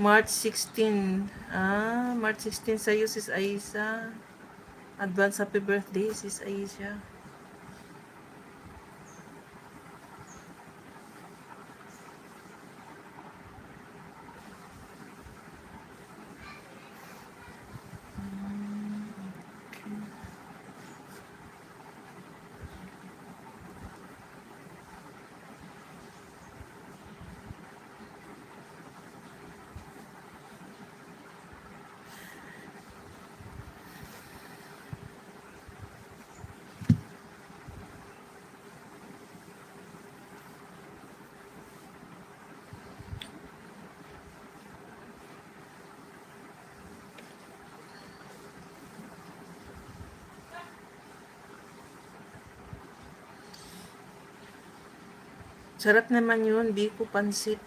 March 16. March 16 sa'yo, sis Aisa. Advance happy birthday, sis Aisha. Sarap naman yun, Biko Pansit.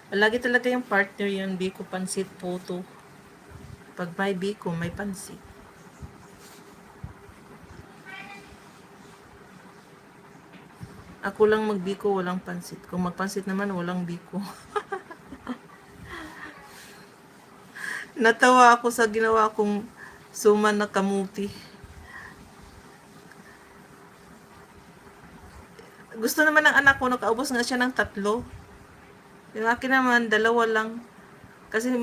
Lagi talaga yung partner yun, Biko Pansit photo. Pag may Biko, may pansit. Ako lang mag-Biko, walang pansit. Kung magpansit naman, walang Biko. Natawa ako sa ginawa kong suman na kamuti. Gusto naman ng anak ko, nakaubos nga siya ng 3. Yung akin naman, 2 lang. Kasi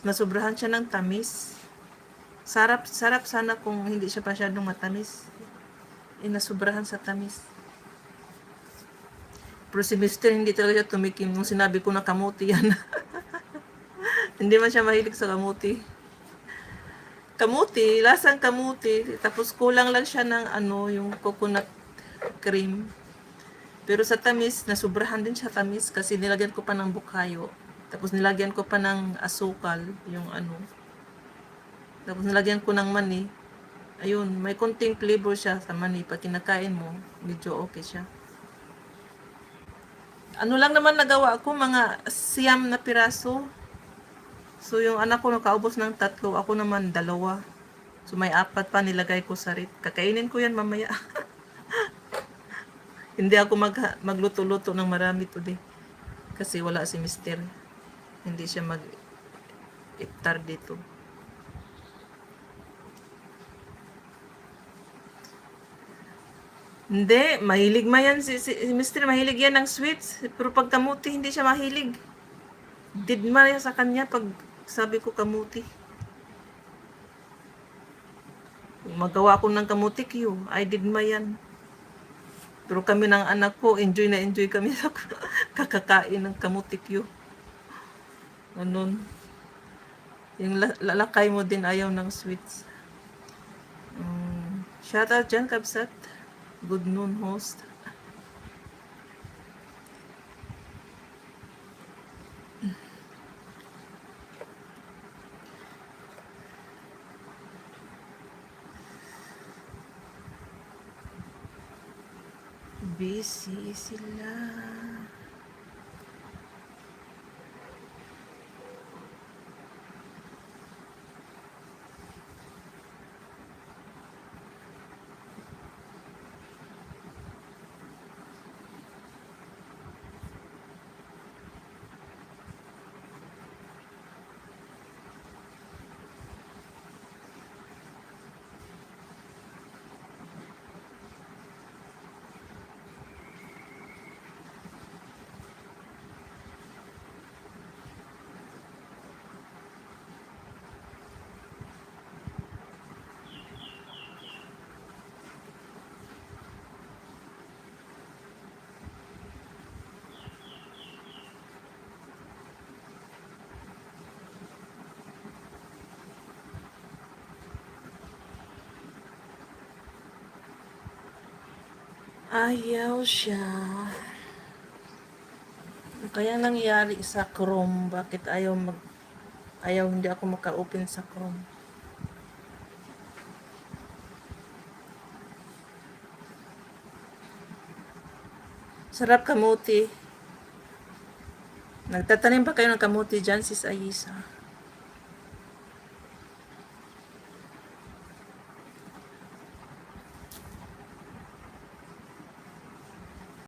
nasubrahan siya ng tamis. Sarap sana kung hindi siya masyadong matamis. Nasubrahan sa tamis. Pero si Mr. hindi talaga siya tumikim. Nung sinabi ko na kamuti yan. Hindi man siya mahilig sa kamuti. Kamuti, lasang kamuti. Tapos kulang lang siya ng yung coconut cream. Pero sa tamis, nasubrahan din siya tamis kasi nilagyan ko pa ng bukayo. Tapos nilagyan ko pa ng asukal, yung Tapos nilagyan ko ng mani. Ayun, may konting flavor siya sa mani. Pag kinakain mo, medyo okay siya. Ano lang naman nagawa ko, mga 9 na piraso. So yung anak ko nakaubos ng 3, ako naman 2. So may 4 pa nilagay ko sa rip. Kakainin ko yan mamaya. Hindi ako magluto-luto ng marami today. Kasi wala si Mister. Hindi siya mag-iftar dito. Hindi, mahilig yan si Mister, mahilig yan ng sweets. Pero pag kamuti, hindi siya mahilig. Didma yan sa kanya pag sabi ko kamuti. Magawa ko ng kamuti Q, ay didma yan. Pero kami ng anak ko, enjoy na enjoy kami sa kakakain ng kamuti Q. Ganun. Yung lalakay mo din ayaw ng sweets. Shout out dyan, Kabsat. Good noon, host. Busy sila. Ayaw siya. Kaya nangyari sa Chrome, bakit ayaw hindi ako maka-open sa Chrome. Sarap kamuti. Nagtatanim ba kayo ng kamuti dyan, sis Ayisa?